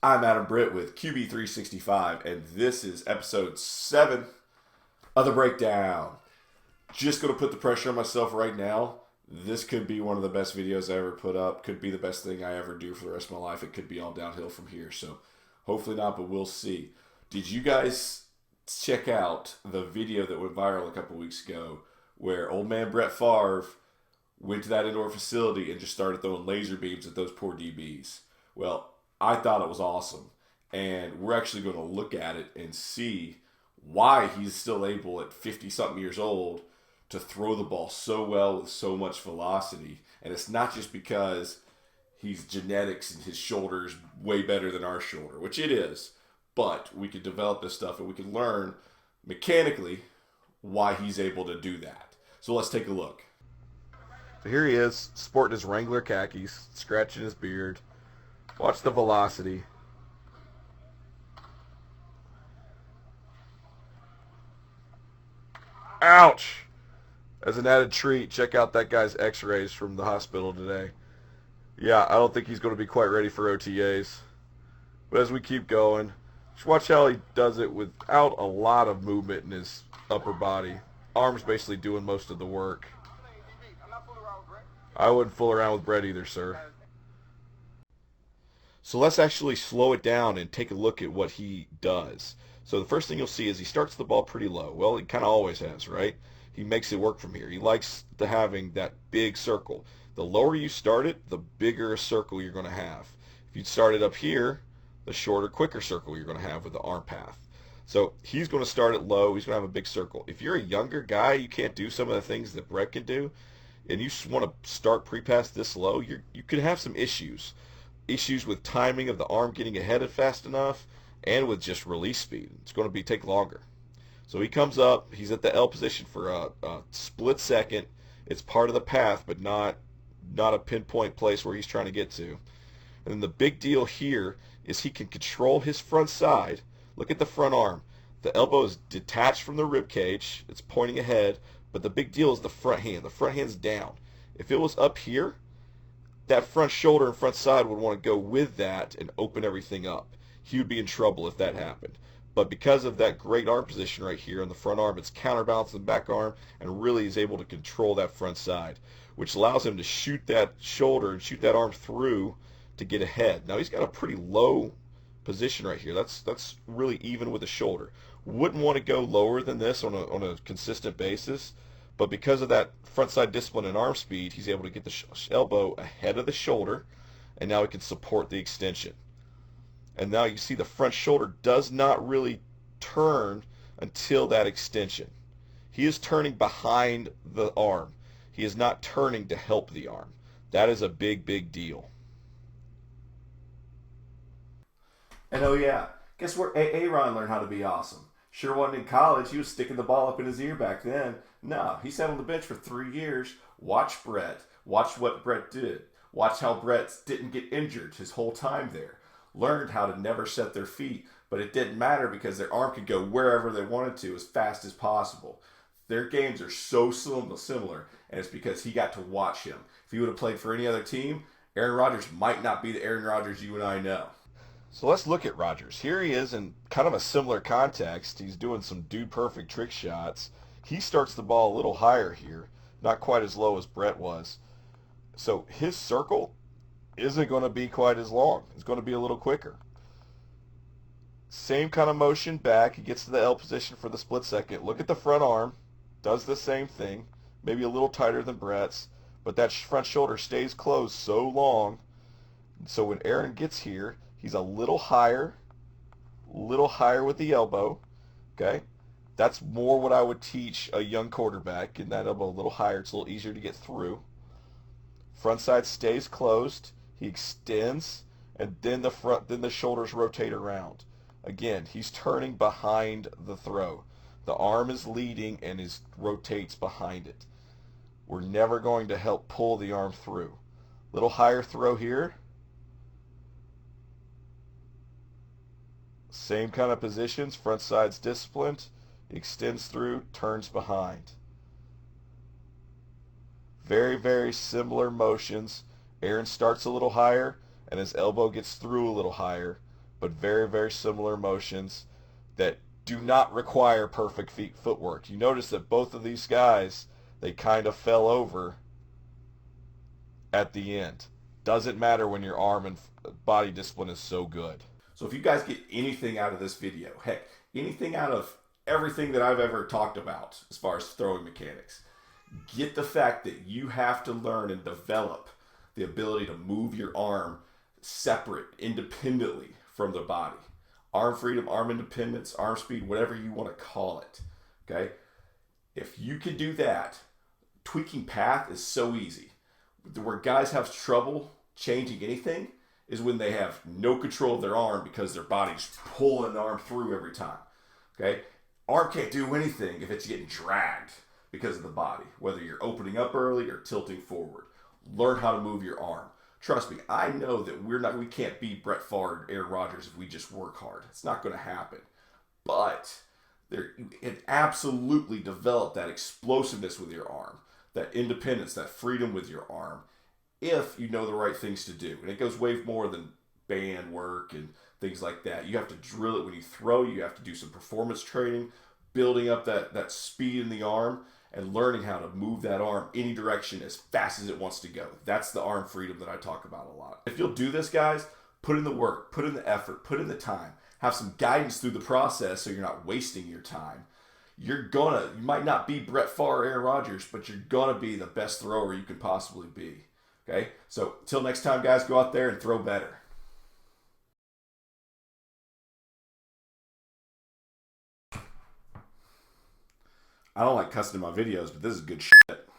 I'm Adam Britt with QB365, and this is episode 7 of the breakdown. Just going to put the pressure on myself right now. This could be one of the best videos I ever put up. Could be the best thing I ever do for the rest of my life. It could be all downhill from here. So hopefully not, but we'll see. Did you guys check out the video that went viral a couple weeks ago where old man Brett Favre went to that indoor facility and just started throwing laser beams at those poor DBs? Well, I thought it was awesome. And we're actually going to look at it and see why he's still able at 50-something years old to throw the ball so well with so much velocity. And it's not just because he's genetics and his shoulder's way better than our shoulder, which it is. But we can develop this stuff and we can learn mechanically why he's able to do that. So let's take a look. So here he is, sporting his Wrangler khakis, scratching his beard. Watch the velocity. Ouch! As an added treat, check out that guy's x-rays from the hospital today. Yeah, I don't think he's going to be quite ready for OTAs. But as we keep going, just watch how he does it without a lot of movement in his upper body. Arms basically doing most of the work. I wouldn't fool around with Brett either, sir. So let's actually slow it down and take a look at what he does. So the first thing you'll see is he starts the ball pretty low. Well, he kind of always has, right? He makes it work from here. He likes having that big circle. The lower you start it, the bigger a circle you're going to have. If you start it up here, the shorter, quicker circle you're going to have with the arm path. So he's going to start it low. He's going to have a big circle. If you're a younger guy, you can't do some of the things that Brett can do, and you want to start pre-pass this low, you could have some issues. Issues with timing of the arm getting ahead fast enough, and with just release speed. It's going to take longer. So he comes up, he's at the L position for a split second. It's part of the path, but not a pinpoint place where he's trying to get to. And then the big deal here is he can control his front side. Look at the front arm. The elbow is detached from the rib cage. It's pointing ahead, but the big deal is the front hand. The front hand's down. If it was up here, that front shoulder and front side would want to go with that and open everything up. He would be in trouble if that happened. But because of that great arm position right here on the front arm, it's counterbalancing the back arm and really is able to control that front side, which allows him to shoot that shoulder and shoot that arm through to get ahead. Now he's got a pretty low position right here. That's really even with the shoulder. Wouldn't want to go lower than this on a consistent basis, but because of that front side discipline and arm speed, he's able to get the elbow ahead of the shoulder, and now he can support the extension. And now you see the front shoulder does not really turn until that extension. He is turning behind the arm. He is not turning to help the arm. That is a big, big deal. And oh yeah, guess where Aaron learned how to be awesome? Sure wasn't in college. He was sticking the ball up in his ear back then. No, he sat on the bench for 3 years. Watch Brett. Watch what Brett did. Watch how Brett didn't get injured his whole time there. Learned how to never set their feet, but it didn't matter because their arm could go wherever they wanted to as fast as possible. Their games are so similar, and it's because he got to watch him. If he would have played for any other team, Aaron Rodgers might not be the Aaron Rodgers you and I know. So let's look at Rodgers. Here he is in kind of a similar context. He's doing some dude-perfect trick shots. He starts the ball a little higher here, not quite as low as Brett was. So his circle isn't going to be quite as long. It's going to be a little quicker. Same kind of motion back. He gets to the L position for the split second. Look at the front arm. Does the same thing. Maybe a little tighter than Brett's, but that front shoulder stays closed so long. So when Aaron gets here, he's a little higher with the elbow. Okay? That's more what I would teach a young quarterback. In that elbow a little higher. It's a little easier to get through. Front side stays closed. He extends, and then the shoulders rotate around. Again, he's turning behind the throw. The arm is leading and rotates behind it. We're never going to help pull the arm through. Little higher throw here. Same kind of positions. Front side's disciplined. Extends through, turns behind. Very, very similar motions. Aaron starts a little higher, and his elbow gets through a little higher. but very, very similar motions that do not require perfect footwork. You notice that both of these guys, they kind of fell over at the end. Doesn't matter when your arm and body discipline is so good. So if you guys get anything out of this video, heck, anything out of everything that I've ever talked about as far as throwing mechanics, get the fact that you have to learn and develop the ability to move your arm separate, independently from the body. Arm freedom, arm independence, arm speed, whatever you want to call it. Okay? If you can do that, tweaking path is so easy. Where guys have trouble changing anything is when they have no control of their arm because their body's pulling the arm through every time. Okay? Arm can't do anything if it's getting dragged because of the body, whether you're opening up early or tilting forward. Learn how to move your arm. Trust me, I know that we can't beat Brett Favre, Aaron Rodgers if we just work hard. It's not going to happen. But it absolutely developed that explosiveness with your arm, that independence, that freedom with your arm, if you know the right things to do. And it goes way more than band work and things like that. You have to drill it when you throw. You have to do some performance training, building up that speed in the arm, and learning how to move that arm any direction as fast as it wants to go. That's the arm freedom that I talk about a lot. If you'll do this, guys, put in the work, put in the effort, put in the time, have some guidance through the process so you're not wasting your time. You might not be Brett Favre or Aaron Rodgers, but you're gonna be the best thrower you can possibly be. Okay? So till next time, guys, go out there and throw better. I don't like cussing in my videos, but this is good shit.